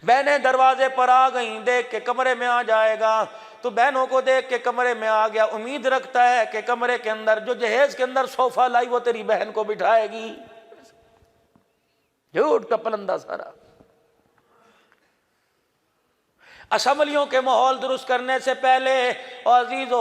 بہنیں دروازے پر آ گئیں، دیکھ کے کمرے میں آ جائے گا، تو بہنوں کو دیکھ کے کمرے میں آ گیا، امید رکھتا ہے کہ کمرے کے اندر جو جہیز کے اندر صوفہ لائی وہ تیری بہن کو بٹھائے گی۔ جھوٹ کا پلندہ سارا۔ اسمبلیوں کے ماحول درست کرنے سے پہلے، اور عزیزو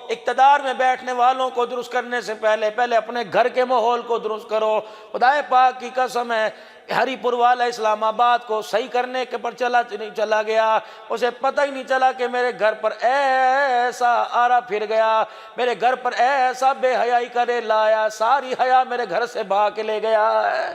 اقتدار میں بیٹھنے والوں کو درست کرنے سے پہلے اپنے گھر کے ماحول کو درست کرو۔ خدائے پاک کی قسم ہے، ہری پور والا اسلام آباد کو صحیح کرنے کے پر چلا گیا، اسے پتہ ہی نہیں چلا کہ میرے گھر پر ایسا آرا پھر گیا، میرے گھر پر ایسا بے حیائی کرے لایا، ساری حیا میرے گھر سے بہا کے لے گیا ہے۔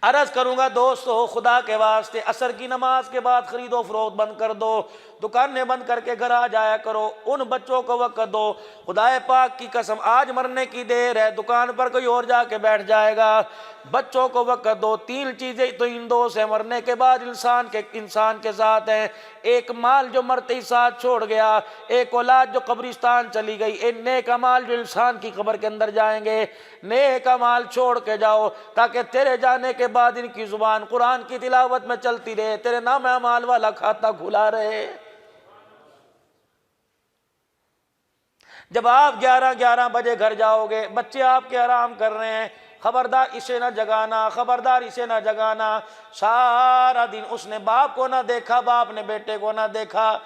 عرض کروں گا دوستو، خدا کے واسطے عصر کی نماز کے بعد خرید و فروخت بند کر دو، دکانیں بند کر کے گھر آ جایا کرو، ان بچوں کو وقت دو۔ خدائے پاک کی قسم آج مرنے کی دیر ہے، دکان پر کوئی اور جا کے بیٹھ جائے گا، بچوں کو وقت دو۔ تین چیزیں تو ان دو سے مرنے کے بعد انسان کے ساتھ ہیں، ایک مال جو مرتے ہی ساتھ چھوڑ گیا، ایک اولاد جو قبرستان چلی گئی، ایک نیک اعمال جو انسان کی قبر کے اندر جائیں گے۔ نیک اعمال چھوڑ کے جاؤ تاکہ تیرے جانے کے بعد ان کی زبان قرآن کی تلاوت میں چلتی رہے، تیرے نام اعمال والا کھاتا کھلا رہے۔ جب آپ 11 بجے گھر جاؤ گے، بچے آپ کے آرام کر رہے ہیں، خبردار اسے نہ جگانا، خبردار اسے نہ جگانا۔ سارا دن اس نے باپ کو نہ دیکھا، باپ نے بیٹے کو نہ دیکھا،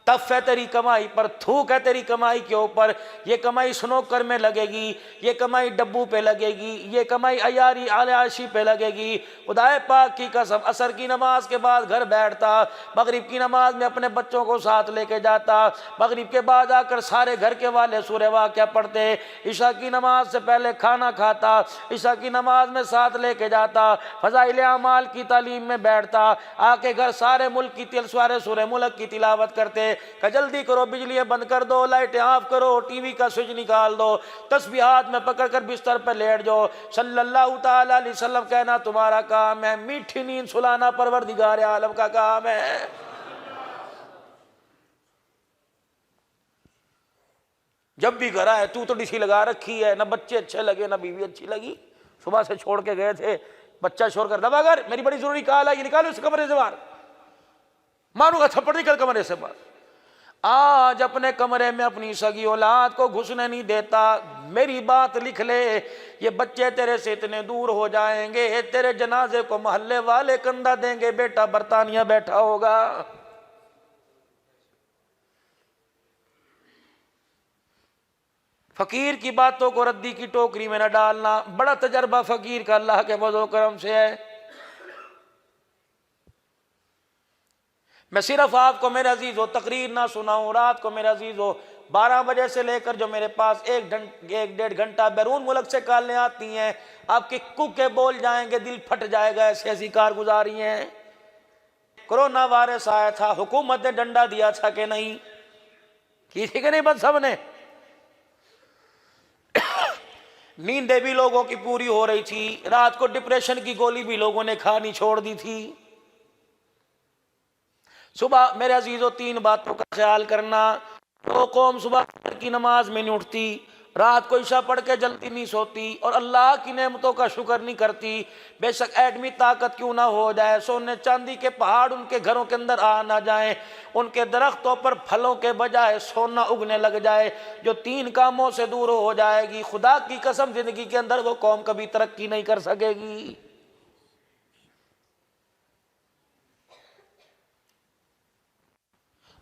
تف ہے تیری کمائی پر، تھوک ہے تیری کمائی کے اوپر، یہ کمائی سنوکر میں لگے گی، یہ کمائی ڈبو پہ لگے گی، یہ کمائی عیاری عیاشی پہ لگے گی۔ خدائے پاک کی قسم عصر کی نماز کے بعد گھر بیٹھتا، مغرب کی نماز میں اپنے بچوں کو ساتھ لے کے جاتا، مغرب کے بعد آ کر سارے گھر کے والے سورہ واقعہ پڑھتے، عشاء کی نماز سے پہلے کھانا کھاتا، عشاء کی نماز میں ساتھ لے کے جاتا، فضائل اعمال کی تعلیم میں بیٹھتا، آ کے گھر سارے ملک کی سورہ ملک کی تلاوت کرتے کہ جلدی کرو، بجلیاں بند کر دو، لائٹیں آف کرو، ٹی وی کا سوئچ نکال دو، تسبیحات میں پکڑ کر بستر پر لیٹ جاؤ۔ صلی اللہ تعالیٰ علیہ وسلم کہنا تمہارا کام ہے، میٹھی نیند سلانا پروردگار عالم کا کام ہے۔ جب بھی گھر آئے تو ڈی سی لگا رکھی ہے، نہ بچے اچھے لگے نہ بیوی اچھی لگی، صبح سے چھوڑ کے گئے تھے، بچہ شور کر دبا کر میری بڑی ضروری کال ہے، یہ نکالو اس کمرے سے باہر، ماروں گا تھپڑ، نکل کمرے سے باہر۔ آج اپنے کمرے میں اپنی سگی اولاد کو گھسنے نہیں دیتا۔ میری بات لکھ لے، یہ بچے تیرے سے اتنے دور ہو جائیں گے، تیرے جنازے کو محلے والے کندھا دیں گے، بیٹا برطانیہ بیٹھا ہوگا۔ فقیر کی باتوں کو ردی کی ٹوکری میں نہ ڈالنا، بڑا تجربہ فقیر کا اللہ کے فضل و کرم سے ہے۔ میں صرف آپ کو میرے عزیزو تقریر نہ سناؤں، رات کو میرے عزیزو 12 بجے سے لے کر جو میرے پاس ایک ڈیڑھ گھنٹہ بیرون ملک سے کالیں آتی ہیں، آپ کے کوکے بول جائیں گے، دل پھٹ جائے گا، ایسی کارگزاری ہیں۔ کرونا وائرس آیا تھا، حکومت نے ڈنڈا دیا تھا کہ نہیں؟ کی تھی کہ نہیں؟ بس سب نے، نیندیں بھی لوگوں کی پوری ہو رہی تھی، رات کو ڈپریشن کی گولی بھی لوگوں نے کھانی چھوڑ دی تھی۔ صبح میرے عزیزو 3 باتوں کا خیال کرنا، وہ قوم صبح کی نماز میں نہیں اٹھتی، رات کو عشاء پڑھ کے جلدی نہیں سوتی، اور اللہ کی نعمتوں کا شکر نہیں کرتی، بے شک ایٹمی طاقت کیوں نہ ہو جائے، سونے چاندی کے پہاڑ ان کے گھروں کے اندر آ نہ جائیں، ان کے درختوں پر پھلوں کے بجائے سونا اگنے لگ جائے، جو 3 کاموں سے دور ہو جائے گی، خدا کی قسم زندگی کے اندر وہ قوم کبھی ترقی نہیں کر سکے گی۔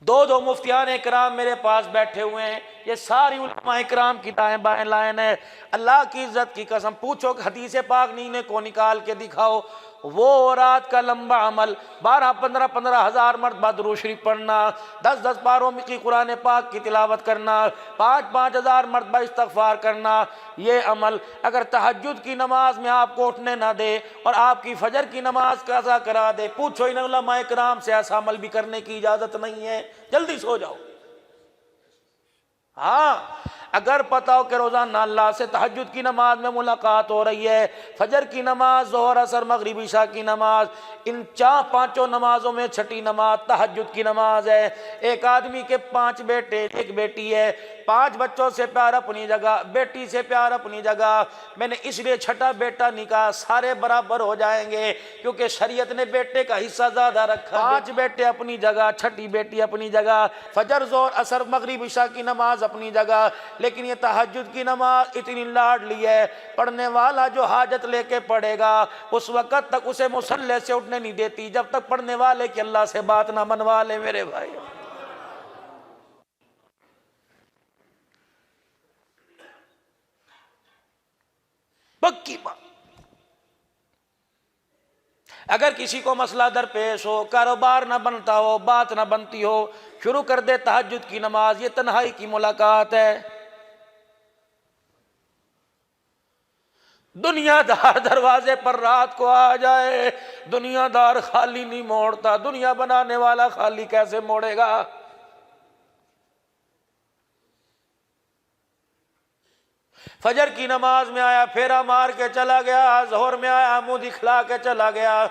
دو مفتیان اکرام میرے پاس بیٹھے ہوئے ہیں، یہ ساری علماء اکرام کی دائیں بائیں لائن ہے، اللہ کی عزت کی قسم پوچھو کہ حدیث پاک نینے کو نکال کے دکھاؤ، وہ رات کا لمبا عمل 15 ہزار مرتبہ درود شریف پڑھنا، 10 پاروں کی قرآن پاک کی تلاوت کرنا، 5 ہزار مرتبہ استغفار کرنا، یہ عمل اگر تہجد کی نماز میں آپ کو اٹھنے نہ دے اور آپ کی فجر کی نماز قضا کرا دے، پوچھو ان علماء اکرام سے ایسا عمل بھی کرنے کی اجازت نہیں ہے، جلدی سو جاؤ۔ ہاں اگر پتا ہو کہ روزانہ اللہ سے تہجد کی نماز میں ملاقات ہو رہی ہے، فجر کی نماز، ظہر، عصر، مغرب، عشاء کی نماز، ان پانچوں نمازوں میں چھٹی نماز تہجد کی نماز ہے۔ ایک آدمی کے 5 بیٹے، ایک بیٹی ہے، 5 بچوں سے پیار اپنی جگہ، بیٹی سے پیار اپنی جگہ، میں نے اس لیے چھٹا بیٹا نکاح، سارے برابر ہو جائیں گے کیونکہ شریعت نے بیٹے کا حصہ زیادہ رکھا۔ 5 بیٹے اپنی جگہ، چھٹی بیٹی اپنی جگہ، فجر، ظہر، عصر، مغرب، عشاء کی نماز اپنی جگہ، لیکن یہ تہجد کی نماز اتنی لاڈلی ہے، پڑھنے والا جو حاجت لے کے پڑھے گا اس وقت تک اسے مصلی سے اٹھنے نہیں دیتی جب تک پڑھنے والے کی اللہ سے بات نہ منوا لے۔ میرے بھائی، پکی بات، اگر کسی کو مسئلہ درپیش ہو، کاروبار نہ بنتا ہو، بات نہ بنتی ہو، شروع کر دے تہجد کی نماز۔ یہ تنہائی کی ملاقات ہے۔ دنیا دار دروازے پر رات کو آ جائے، دنیا دار خالی نہیں موڑتا، دنیا بنانے والا خالی کیسے موڑے گا؟ فجر کی نماز میں آیا، پھیرا مار کے چلا گیا، ظہر میں آیا، منہ دکھلا کے چلا گیا۔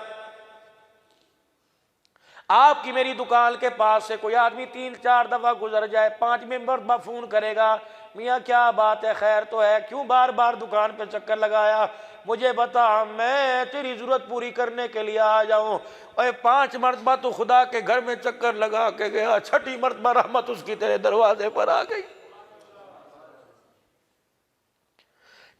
آپ کی میری دکان کے پاس سے کوئی آدمی 3-4 دفعہ گزر جائے، 5ویں مرتبہ فون کرے گا، میاں کیا بات ہے، خیر تو ہے، کیوں بار بار دکان پہ چکر لگایا، مجھے بتا، میں تیری ضرورت پوری کرنے کے لیے آ جاؤں۔ اور 5 مرتبہ تو خدا کے گھر میں چکر لگا کے گیا، 6ٹھی مرتبہ رحمت اس کی تیرے دروازے پر آ گئی۔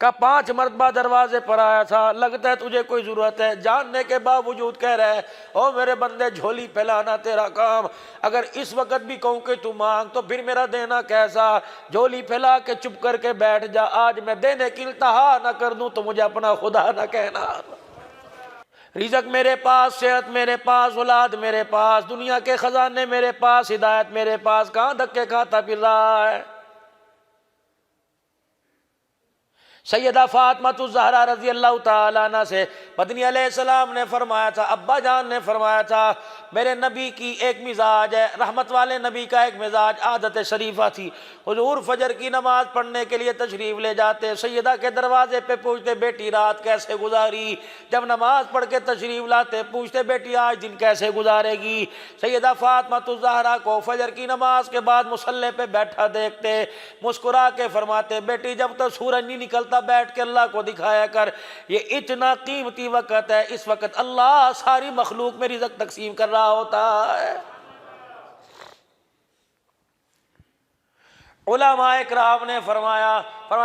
کا 5 مرتبہ دروازے پر آیا تھا، لگتا ہے تجھے کوئی ضرورت ہے، جاننے کے باوجود کہہ رہا ہے، او میرے بندے جھولی پھیلانا تیرا کام، اگر اس وقت بھی کہوں کہ تو مانگ تو پھر میرا دینا کیسا؟ جھولی پھیلا کے چپ کر کے بیٹھ جا، آج میں دینے کی التہا نہ کر دوں تو مجھے اپنا خدا نہ کہنا۔ رزق میرے پاس، صحت میرے پاس، اولاد میرے پاس، دنیا کے خزانے میرے پاس، ہدایت میرے پاس، کہاں دھکے کھاتا پھر رہا ہے؟ سیدہ فاطمہ الزہرا رضی اللہ تعالیٰ عنہ سے مدنی علیہ السلام نے فرمایا تھا، ابا جان نے فرمایا تھا، میرے نبی کی ایک مزاج ہے، رحمت والے نبی کا ایک مزاج، عادت شریفہ تھی، حضور فجر کی نماز پڑھنے کے لیے تشریف لے جاتے، سیدہ کے دروازے پہ پوچھتے بیٹی رات کیسے گزاری، جب نماز پڑھ کے تشریف لاتے پوچھتے بیٹی آج دن کیسے گزارے گی۔ سیدہ فاطمہ الزہرا کو فجر کی نماز کے بعد مصلی پہ بیٹھا دیکھتے، مسکرا کے فرماتے بیٹی جب تک سورج نہیں نکلتا بیٹھ کے اللہ کو دکھایا کر، یہ اتنا قیمتی وقت ہے، اس وقت اللہ ساری مخلوق میں رزق تقسیم کر رہا ہوتا ہے۔ علماء اکرام نے فرمایا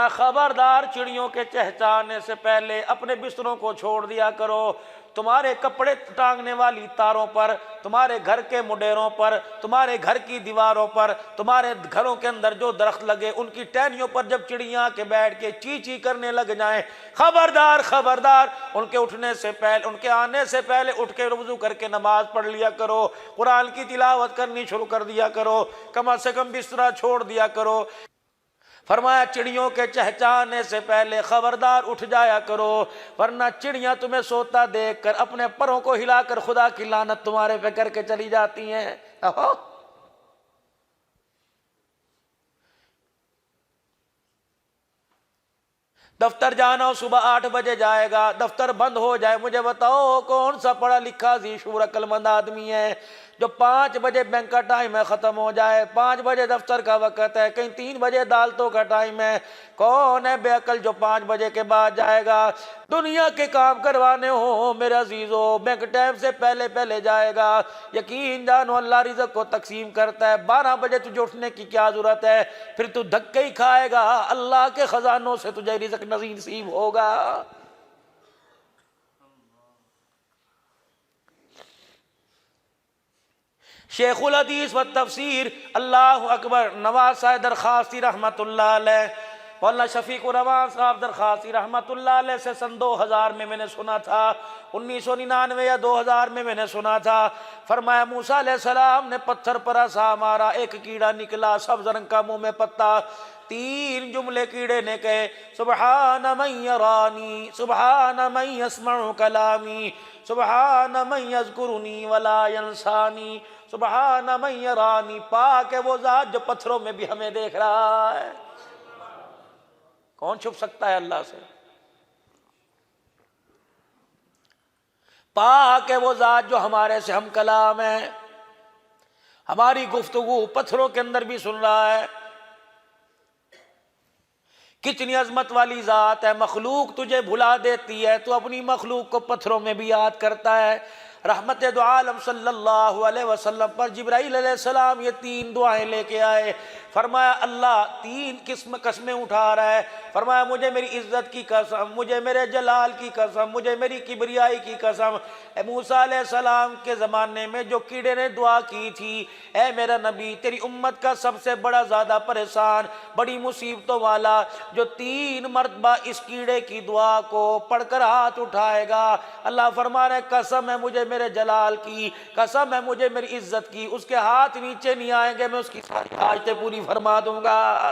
خبردار چڑیوں کے چہچانے سے پہلے اپنے بستروں کو چھوڑ دیا کرو، تمہارے کپڑے ٹانگنے والی تاروں پر، تمہارے گھر کے مڈیروں پر، تمہارے گھر کی دیواروں پر، تمہارے گھروں کے اندر جو درخت لگے ان کی ٹہنیوں پر جب چڑیاں کے بیٹھ کے چی چی کرنے لگ جائیں، خبردار خبردار، ان کے اٹھنے سے پہلے، ان کے آنے سے پہلے اٹھ کے وضو کر کے نماز پڑھ لیا کرو، قرآن کی تلاوت کرنی شروع کر دیا کرو، کم از کم بستر چھوڑ دیا کرو۔ فرمایا چڑیوں کے چہچانے سے پہلے خبردار اٹھ جایا کرو، ورنہ چڑیاں تمہیں سوتا دیکھ کر اپنے پروں کو ہلا کر خدا کی لعنت تمہارے پہ کر کے چلی جاتی ہیں۔ دفتر جانا ہو صبح 8 بجے جائے گا، دفتر بند ہو جائے، مجھے بتاؤ کون سا پڑھا لکھا ذی شعور عقل مند آدمی ہے جو 5 بجے بینک کا ٹائم ہے ختم ہو جائے، 5 بجے دفتر کا وقت ہے، کہیں 3 بجے عدالتوں کا ٹائم ہے، کون ہے بے عقل جو 5 بجے کے بعد جائے گا؟ دنیا کے کام کروانے ہو میرے عزیزو، بینک ٹائم سے پہلے پہلے جائے گا، یقین جانو اللہ رزق کو تقسیم کرتا ہے، 12 بجے تجھے اٹھنے کی کیا ضرورت ہے؟ پھر تو دھکے ہی کھائے گا، اللہ کے خزانوں سے تجھے رزق نصیب ہوگا۔ شیخ الحدیث و تفسیر اللہ اکبر نواز صاحب درخواستی رحمت اللہ علیہ، مولانا شفیق الرحمان صاحب درخواستی رحمت اللہ علیہ سے سن 2000 میں نے سنا تھا، 1999 یا 2000 میں نے سنا تھا، فرمایا موسیٰ علیہ السلام نے پتھر پر عصا مارا، ایک کیڑا نکلا سبز رنگ کا منہ میں پتا، 3 جملے کیڑے نے کہے، سبحان من یرانی، سبحان من یسمع کلامی، سبحان من یذکرنی ولا ینسانی، سبحان من یرانی، پاک ہے وہ ذات جو پتھروں میں بھی ہمیں دیکھ رہا ہے۔ کون چھپ سکتا ہے اللہ سے؟ پاک ہے وہ ذات جو ہمارے سے ہم کلام ہے، ہماری گفتگو پتھروں کے اندر بھی سن رہا ہے۔ کتنی عظمت والی ذات ہے، مخلوق تجھے بھلا دیتی ہے، تو اپنی مخلوق کو پتھروں میں بھی یاد کرتا ہے۔ رحمت دو عالم صلی اللہ علیہ وسلم پر جبرائیل علیہ السلام یہ 3 دعائیں لے کے آئے، فرمایا اللہ 3 قسمیں اٹھا رہا ہے، فرمایا مجھے میری عزت کی قسم، مجھے میرے جلال کی قسم، مجھے میری کبریائی کی قسم، اے موسیٰ علیہ السلام کے زمانے میں جو کیڑے نے دعا کی تھی، اے میرا نبی تیری امت کا سب سے بڑا زیادہ پریشان، بڑی مصیبتوں والا، جو 3 مرتبہ اس کیڑے کی دعا کو پڑھ کر ہاتھ اٹھائے گا، اللہ فرما رہے قسم ہے مجھے میرے جلال کی، قسم ہے مجھے میری عزت کی، اس کے ہاتھ نیچے نہیں آئیں گے، میں اس کی ساری حاجتیں پوری فرما دوں گا۔